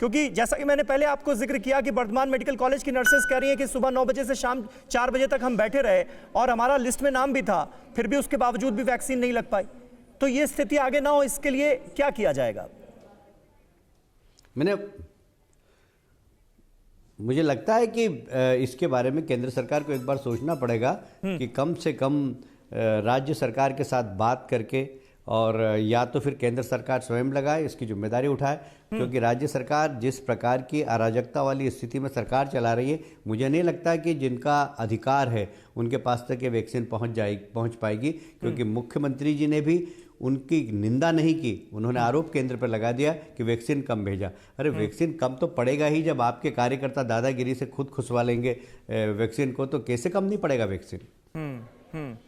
क्योंकि जैसा कि मैंने पहले आपको जिक्र किया कि वर्धमान मेडिकल कॉलेज की नर्सेस कह रही हैं कि सुबह 9 बजे से शाम 4 बजे तक हम बैठे रहे और हमारा लिस्ट में नाम भी था, फिर भी उसके बावजूद भी वैक्सीन नहीं लग पाई। तो ये स्थिति आगे ना हो, इसके लिए क्या किया जाएगा? मुझे लगता है कि इसके बारे में केंद्र सरकार को एक बार सोचना पड़ेगा कि कम से कम राज्य सरकार के साथ बात करके, और या तो फिर केंद्र सरकार स्वयं लगाए, इसकी जिम्मेदारी उठाए, क्योंकि राज्य सरकार जिस प्रकार की अराजकता वाली स्थिति में सरकार चला रही है, मुझे नहीं लगता कि जिनका अधिकार है उनके पास तक ये वैक्सीन पहुंच पाएगी। क्योंकि मुख्यमंत्री जी ने भी उनकी निंदा नहीं की, उन्होंने आरोप केंद्र पर लगा दिया कि वैक्सीन कम भेजा। अरे वैक्सीन कम तो पड़ेगा ही, जब आपके कार्यकर्ता दादागिरी से खुद खुशवा लेंगे वैक्सीन को, तो कैसे कम नहीं पड़ेगा वैक्सीन।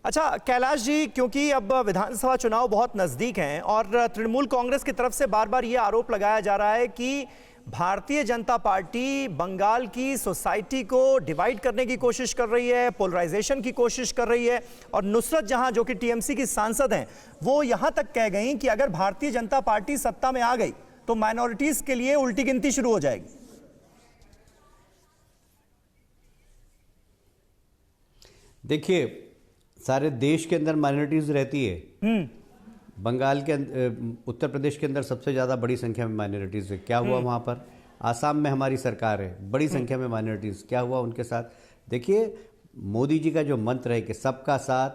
अच्छा कैलाश जी, क्योंकि अब विधानसभा चुनाव बहुत नजदीक हैं और तृणमूल कांग्रेस की तरफ से बार बार यह आरोप लगाया जा रहा है कि भारतीय जनता पार्टी बंगाल की सोसाइटी को डिवाइड करने की कोशिश कर रही है, पोलराइजेशन की कोशिश कर रही है। और नुसरत जहां, जो कि टीएमसी की सांसद हैं, वो यहां तक कह गई कि अगर भारतीय जनता पार्टी सत्ता में आ गई तो माइनॉरिटीज के लिए उल्टी गिनती शुरू हो जाएगी। देखिए, सारे देश के अंदर माइनॉरिटीज रहती है। बंगाल के उत्तर प्रदेश के अंदर सबसे ज्यादा बड़ी संख्या में माइनॉरिटीज है। क्या हुआ वहां पर? आसाम में हमारी सरकार है, बड़ी संख्या में माइनॉरिटीज, क्या हुआ उनके साथ? देखिए, मोदी जी का जो मंत्र है कि सबका साथ,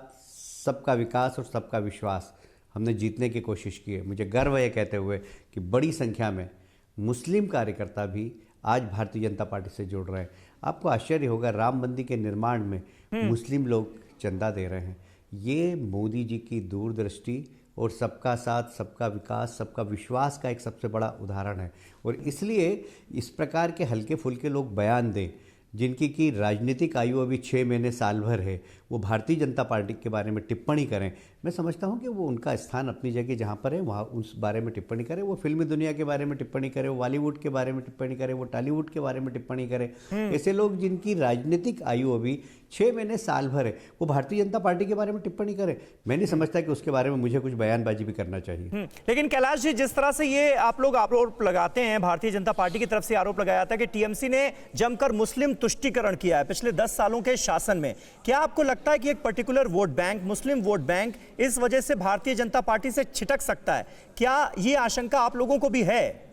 सबका विकास और सबका विश्वास, हमने जीतने की कोशिश की है। मुझे गर्व है कहते हुए कि बड़ी संख्या में मुस्लिम कार्यकर्ता भी आज भारतीय जनता पार्टी से जुड़ रहे हैं। आपको आश्चर्य होगा, राम मंदिर के निर्माण में मुस्लिम लोग चंदा दे रहे हैं। ये मोदी जी की दूरदृष्टि और सबका साथ, सबका विकास, सबका विश्वास का एक सबसे बड़ा उदाहरण है। और इसलिए इस प्रकार के हल्के फुल्के लोग बयान दें, जिनकी की राजनीतिक आयु अभी 6 महीने साल भर है, वो भारतीय जनता पार्टी के बारे में टिप्पणी करें। मैं समझता हूं कि वो उनका स्थान अपनी जगह जहां पर है वहां उस बारे में टिप्पणी करें। वो फिल्मी दुनिया के बारे में टिप्पणी करें, वो बॉलीवुड के बारे में टिप्पणी करें, वो टॉलीवुड के बारे में टिप्पणी करें। ऐसे लोग जिनकी राजनीतिक आयु अभी 6 महीने साल भर है, वो भारतीय जनता पार्टी के बारे में टिप्पणी करें। मैं नहीं समझता कि उसके बारे में मुझे कुछ बयानबाजी भी करना चाहिए। लेकिन कैलाश जी, जिस तरह से ये आप लोग आरोप लगाते हैं, भारतीय जनता पार्टी की तरफ से आरोप लगाया था कि टीएमसी ने जमकर मुस्लिम तुष्टीकरण किया है पिछले 10 सालों के शासन में, क्या आपको लगता है कि एक पर्टिकुलर वोट बैंक, मुस्लिम वोट बैंक, इस वजह से भारतीय जनता पार्टी से छिटक सकता है? क्या ये आशंका आप लोगों को भी है?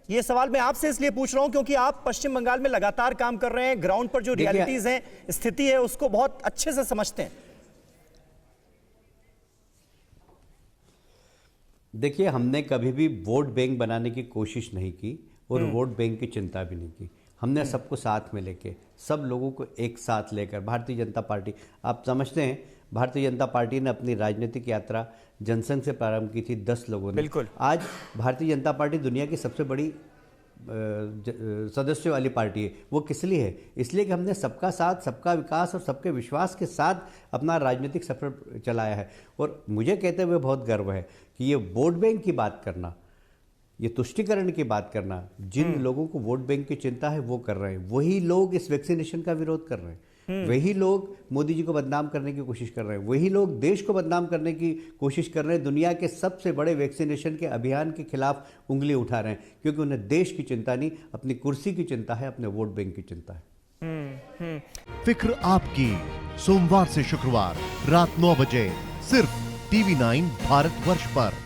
ये सवाल मैं आपसे इसलिए पूछ रहा हूं क्योंकि आप पश्चिम बंगाल में लगातार काम कर रहे हैं, ग्राउंड पर जो रियलिटीज हैं, स्थिति है, उसको बहुत अच्छे से समझते हैं। देखिए, हमने कभी भी वोट बैंक बनाने की कोशिश नहीं की और वोट बैंक की चिंता भी नहीं की। हमने सबको साथ में लेके, सब लोगों को एक साथ लेकर भारतीय जनता पार्टी, आप समझते हैं, भारतीय जनता पार्टी ने अपनी राजनीतिक यात्रा जनसंघ से प्रारंभ की थी 10 लोगों ने। बिल्कुल। आज भारतीय जनता पार्टी दुनिया की सबसे बड़ी सदस्यों वाली पार्टी है। वो किस लिए है? इसलिए कि हमने सबका साथ, सबका विकास और सबके विश्वास के साथ अपना राजनीतिक सफर चलाया है। और मुझे कहते हुए बहुत गर्व है कि ये वोट बैंक की बात करना, ये तुष्टीकरण की बात करना, जिन लोगों को वोट बैंक की चिंता है वो कर रहे हैं, वही लोग इस वैक्सीनेशन का विरोध कर रहे हैं। वही लोग मोदी जी को बदनाम करने की कोशिश कर रहे हैं, वही लोग देश को बदनाम करने की कोशिश कर रहे हैं, दुनिया के सबसे बड़े वैक्सीनेशन के अभियान के खिलाफ उंगली उठा रहे हैं, क्योंकि उन्हें देश की चिंता नहीं, अपनी कुर्सी की चिंता है, अपने वोट बैंक की चिंता है। फिक्र आपकी, सोमवार से शुक्रवार रात 9 बजे सिर्फ TV9 भारतवर्ष पर।